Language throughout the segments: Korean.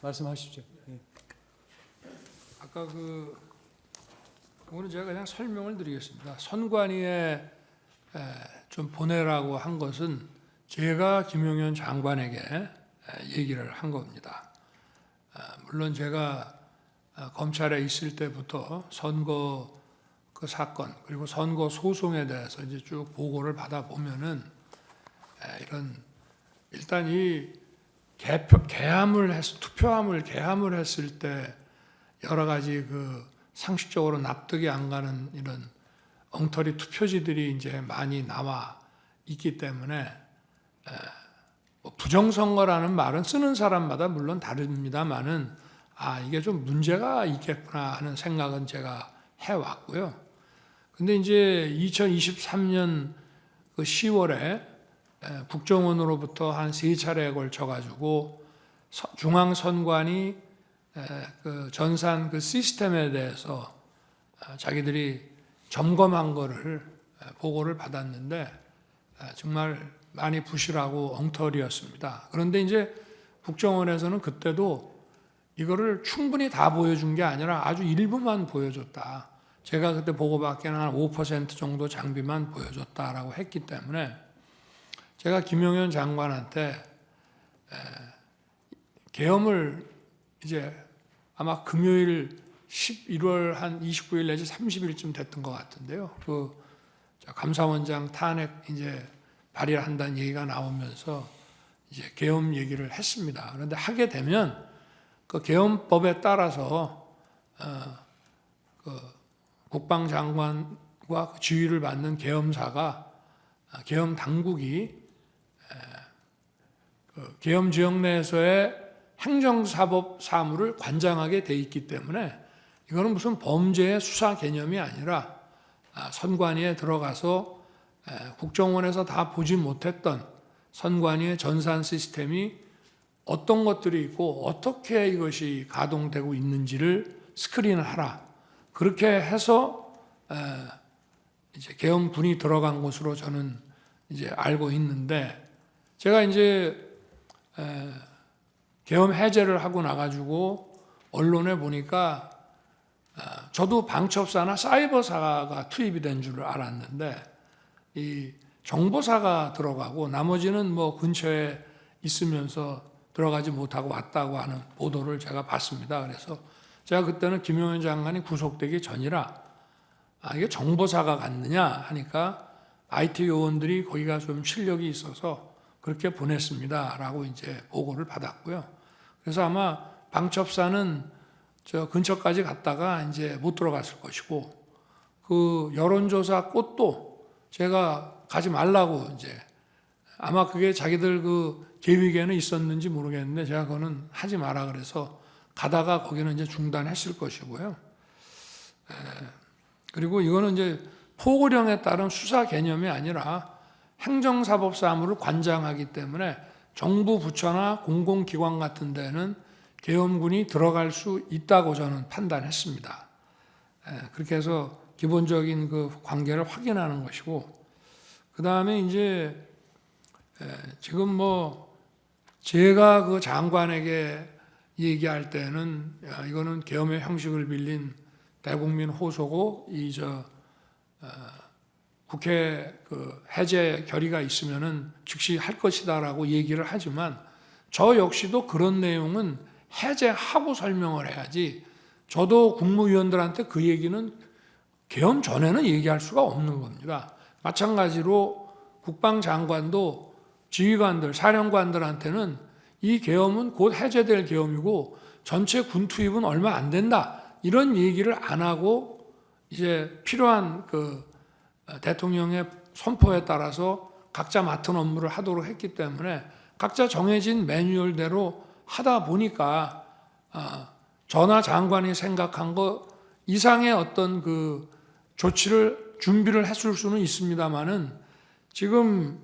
말씀하십시오. 예. 아까 오늘 제가 그냥 설명을 드리겠습니다. 선관위에 좀 보내라고 한 것은 제가 김용현 장관에게 얘기를 한 겁니다. 물론 제가 검찰에 있을 때부터 선거 그 사건 그리고 선거 소송에 대해서 이제 쭉 보고를 받아 보면은 일단 이 투표함을 개함을 했을 때 여러 가지 상식적으로 납득이 안 가는 이런 엉터리 투표지들이 이제 많이 나와 있기 때문에 부정선거라는 말은 쓰는 사람마다 물론 다릅니다만은 이게 좀 문제가 있겠구나 하는 생각은 제가 해왔고요. 근데 이제 2023년 10월에 국정원으로부터 한 3차례에 걸쳐가지고 중앙선관위 전산 시스템에 대해서 자기들이 점검한 거를 보고를 받았는데 정말 많이 부실하고 엉터리였습니다. 그런데 이제 국정원에서는 그때도 이거를 충분히 다 보여준 게 아니라 아주 일부만 보여줬다. 제가 그때 보고받기에는 한 5% 정도 장비만 보여줬다라고 했기 때문에 제가 김용현 장관한테 계엄을 이제 아마 금요일 11월 한 29일 내지 30일쯤 됐던 것 같은데요. 감사원장 탄핵 이제 발의한다는 얘기가 나오면서 이제 계엄 얘기를 했습니다. 그런데 하게 되면 그 계엄법에 따라서 국방장관과 지휘를 받는 계엄사가 계엄 당국이 계엄 지역 내에서의 행정사법 사무를 관장하게 돼 있기 때문에 이거는 무슨 범죄의 수사 개념이 아니라 선관위에 들어가서 국정원에서 다 보지 못했던 선관위의 전산 시스템이 어떤 것들이 있고 어떻게 이것이 가동되고 있는지를 스크린을 하라. 그렇게 해서 이제 계엄군이 들어간 것으로 저는 이제 알고 있는데 제가 이제 계엄 해제를 하고 나가지고 언론에 보니까 저도 방첩사나 사이버사가 투입이 된 줄 알았는데 이 정보사가 들어가고 나머지는 근처에 있으면서 들어가지 못하고 왔다고 하는 보도를 제가 봤습니다. 그래서 제가 그때는 김용현 장관이 구속되기 전이라 이게 정보사가 갔느냐 하니까 IT 요원들이 거기가 좀 실력이 있어서 그렇게 보냈습니다라고 이제 보고를 받았고요. 그래서 아마 방첩사는 저 근처까지 갔다가 이제 못 들어갔을 것이고 여론조사 꽃도 제가 가지 말라고 이제 아마 그게 자기들 계획에는 있었는지 모르겠는데 제가 그거는 하지 마라 그래서 가다가 거기는 이제 중단했을 것이고요. 그리고 이거는 이제 포고령에 따른 수사 개념이 아니라 행정사법 사무를 관장하기 때문에 정부 부처나 공공기관 같은 데는 계엄군이 들어갈 수 있다고 저는 판단했습니다. 그렇게 해서 기본적인 관계를 확인하는 것이고 그 다음에 이제 지금 제가 장관에게 얘기할 때는 이거는 계엄의 형식을 빌린 대국민 호소고 국회 해제 결의가 있으면은 즉시 할 것이다라고 얘기를 하지만 저 역시도 그런 내용은 해제하고 설명을 해야지 저도 국무위원들한테 그 얘기는 계엄 전에는 얘기할 수가 없는 겁니다. 마찬가지로 국방장관도 지휘관들, 사령관들한테는 이 계엄은 곧 해제될 계엄이고 전체 군 투입은 얼마 안 된다. 이런 얘기를 안 하고 이제 필요한 대통령의 선포에 따라서 각자 맡은 업무를 하도록 했기 때문에 각자 정해진 매뉴얼대로 하다 보니까 전하 장관이 생각한 것 이상의 어떤 준비를 했을 수는 있습니다만은 지금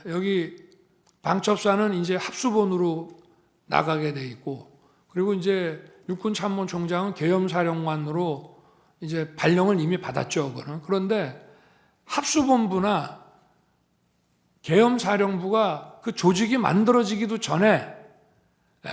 여기 방첩사는 이제 합수본으로 나가게 돼 있고 그리고 이제 육군참모총장은 계엄사령관으로 이제 발령을 이미 받았죠. 그런데 합수본부나 계엄사령부가 그 조직이 만들어지기도 전에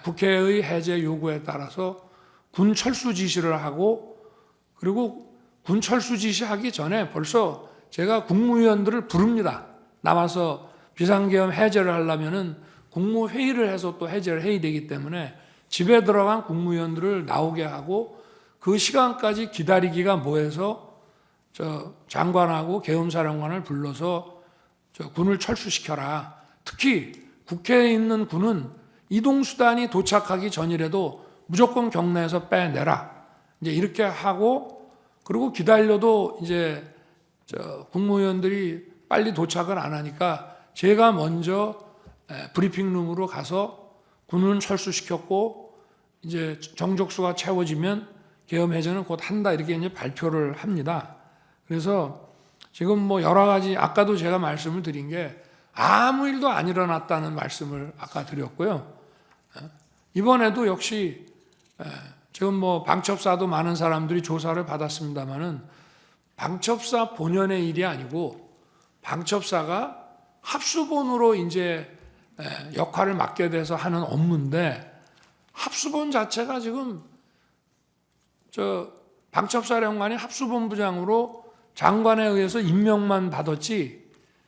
국회의 해제 요구에 따라서 군 철수 지시를 하고, 그리고 군 철수 지시하기 전에 벌써 제가 국무위원들을 부릅니다. 나와서 비상계엄 해제를 하려면은 국무회의를 해서 또 해제를 해야 되기 때문에 집에 들어간 국무위원들을 나오게 하고, 그 시간까지 기다리기가 뭐해서 저 장관하고 계엄사령관을 불러서 저 군을 철수시켜라. 특히 국회에 있는 군은 이동수단이 도착하기 전이라도 무조건 경내에서 빼내라. 이제 이렇게 하고, 그리고 기다려도 이제 저 국무위원들이 빨리 도착을 안 하니까 제가 먼저 브리핑룸으로 가서 군은 철수시켰고 이제 정족수가 채워지면 계엄 해제는 곧 한다, 이렇게 이제 발표를 합니다. 그래서 지금 뭐 여러 가지, 아까도 제가 말씀을 드린 게 아무 일도 안 일어났다는 말씀을 아까 드렸고요. 이번에도 역시 지금 뭐 방첩사도 많은 사람들이 조사를 받았습니다만은 방첩사 본연의 일이 아니고 방첩사가 합수본으로 이제 역할을 맡게 돼서 하는 업무인데, 합수본 자체가 지금 저 방첩사령관이 합수본부장으로 장관에 의해서 임명만 받았지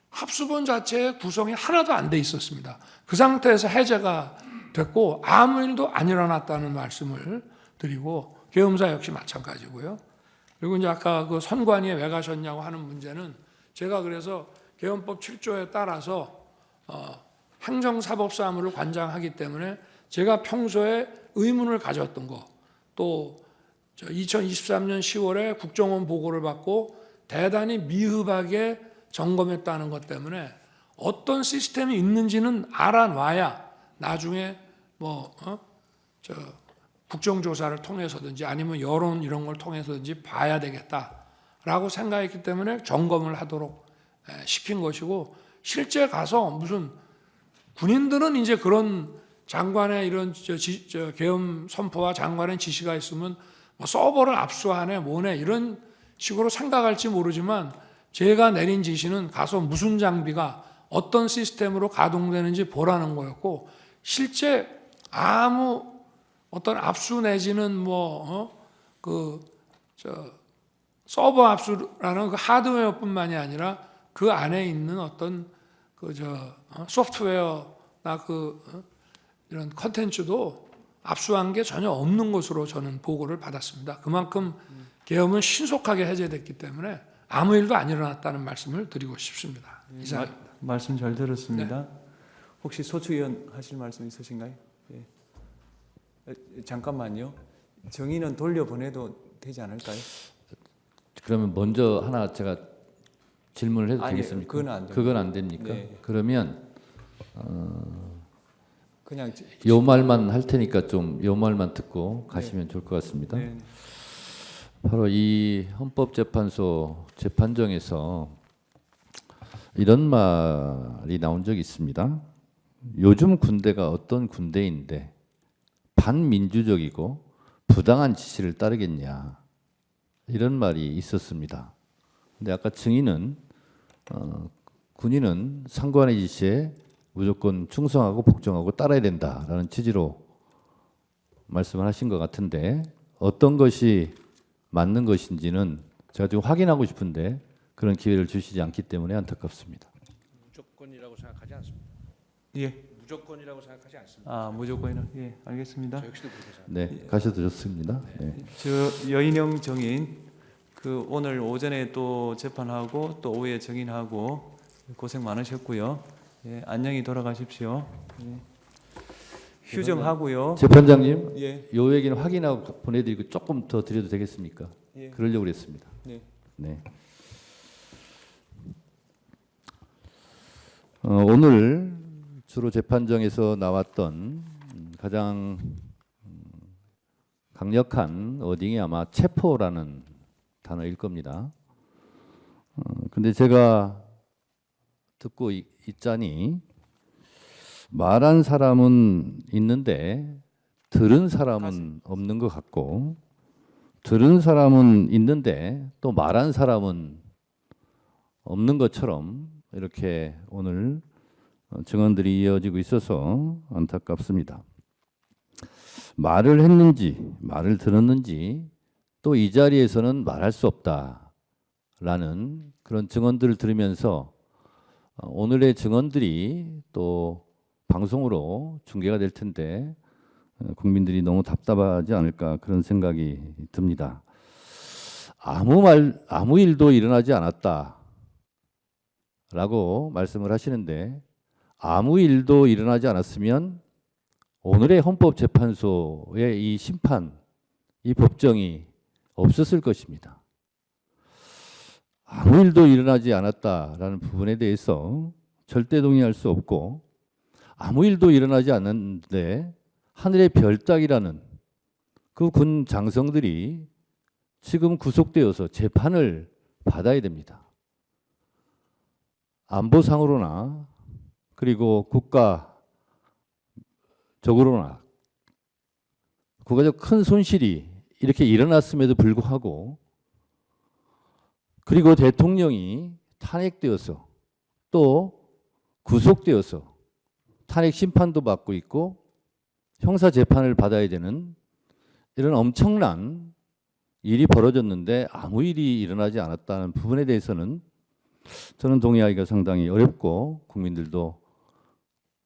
합수본 자체의 구성이 하나도 안 돼 있었습니다. 그 상태에서 해제가 됐고 아무 일도 안 일어났다는 말씀을 드리고, 계엄사 역시 마찬가지고요. 그리고 이제 아까 그 선관위에 왜 가셨냐고 하는 문제는, 제가 그래서 계엄법 7조에 따라서 행정사법사무를 관장하기 때문에 제가 평소에 의문을 가졌던 거, 또 2023년 10월에 국정원 보고를 받고 대단히 미흡하게 점검했다는 것 때문에 어떤 시스템이 있는지는 알아놔야 나중에 뭐 국정조사를 통해서든지 아니면 여론 이런 걸 통해서든지 봐야 되겠다라고 생각했기 때문에 점검을 하도록 시킨 것이고, 실제 가서 무슨 군인들은 이제 그런 장관의 이런 계엄 선포와 장관의 지시가 있으면 뭐 서버를 압수하네 뭐네 이런 식으로 생각할지 모르지만, 제가 내린 지시는 가서 무슨 장비가 어떤 시스템으로 가동되는지 보라는 거였고, 실제 아무 어떤 압수 내지는 서버 압수라는 그 하드웨어뿐만이 아니라 그 안에 있는 어떤 소프트웨어나 이런 컨텐츠도 압수한 게 전혀 없는 것으로 저는 보고를 받았습니다. 그만큼 계엄은 신속하게 해제됐기 때문에 아무 일도 안 일어났다는 말씀을 드리고 싶습니다. 이상입니다. 말씀 잘 들었습니다. 네. 혹시 소추위원 하실 말씀 있으신가요? 예. 잠깐만요. 정의는 돌려보내도 되지 않을까요? 그러면 먼저 하나 제가 질문을 해도 아니요, 되겠습니까? 그건 안 됩니까? 네. 그러면 그냥 요 말만 할 테니까 좀 요 말만 듣고 가시면 좋을 것 같습니다. 네. 바로 이 헌법재판소 재판정에서 이런 말이 나온 적이 있습니다. 요즘 군대가 어떤 군대인데 반민주적이고 부당한 지시를 따르겠냐, 이런 말이 있었습니다. 근데 아까 증인은 군인은 상관의 지시에 무조건 충성하고 복종하고 따라야 된다라는 취지로 말씀을 하신 것 같은데, 어떤 것이 맞는 것인지는 제가 좀 확인하고 싶은데 그런 기회를 주시지 않기 때문에 안타깝습니다. 무조건이라고 생각하지 않습니다. 예. 무조건이라고 생각하지 않습니다. 아, 무조건이요. 예, 알겠습니다. 저 역시도 그렇게 생각합니다. 네, 가셔도 좋습니다. 네. 저 여인영 정인 오늘 오전에 또 재판하고 또 오후에 정인하고 고생 많으셨고요. 예, 안녕히 돌아가십시오. 예. 휴 좀 하고요. 재판장님, 예. 요 얘기는 확인하고 보내드리고 조금 더 드려도 되겠습니까? 예. 그러려고 그랬습니다. 네. 네. 오늘 주로 재판정에서 나왔던 가장 강력한 어딩이 아마 체포라는 단어일 겁니다. 근데 제가 듣고 있자니 말한 사람은 있는데 들은 사람은 없는 것 같고, 들은 사람은 있는데 또 말한 사람은 없는 것처럼 이렇게 오늘 증언들이 이어지고 있어서 안타깝습니다. 말을 했는지 말을 들었는지 또 이 자리에서는 말할 수 없다라는 그런 증언들을 들으면서 오늘의 증언들이 또 방송으로 중계가 될 텐데 국민들이 너무 답답하지 않을까 그런 생각이 듭니다. 아무 일도 일어나지 않았다라고 말씀을 하시는데 아무 일도 일어나지 않았으면 오늘의 헌법재판소의 이 심판, 이 법정이 없었을 것입니다. 아무 일도 일어나지 않았다라는 부분에 대해서 절대 동의할 수 없고 아무 일도 일어나지 않았는데 하늘의 별 따기라는 그 군 장성들이 지금 구속되어서 재판을 받아야 됩니다. 안보상으로나 그리고 국가적으로나 국가적 큰 손실이 이렇게 일어났음에도 불구하고 그리고 대통령이 탄핵되어서 또 구속되어서 탄핵 심판도 받고 있고 형사 재판을 받아야 되는 이런 엄청난 일이 벌어졌는데 아무 일이 일어나지 않았다는 부분에 대해서는 저는 동의하기가 상당히 어렵고 국민들도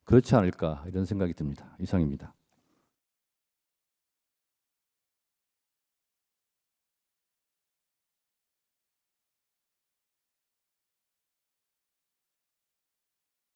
그렇지 않을까 이런 생각이 듭니다. 이상입니다.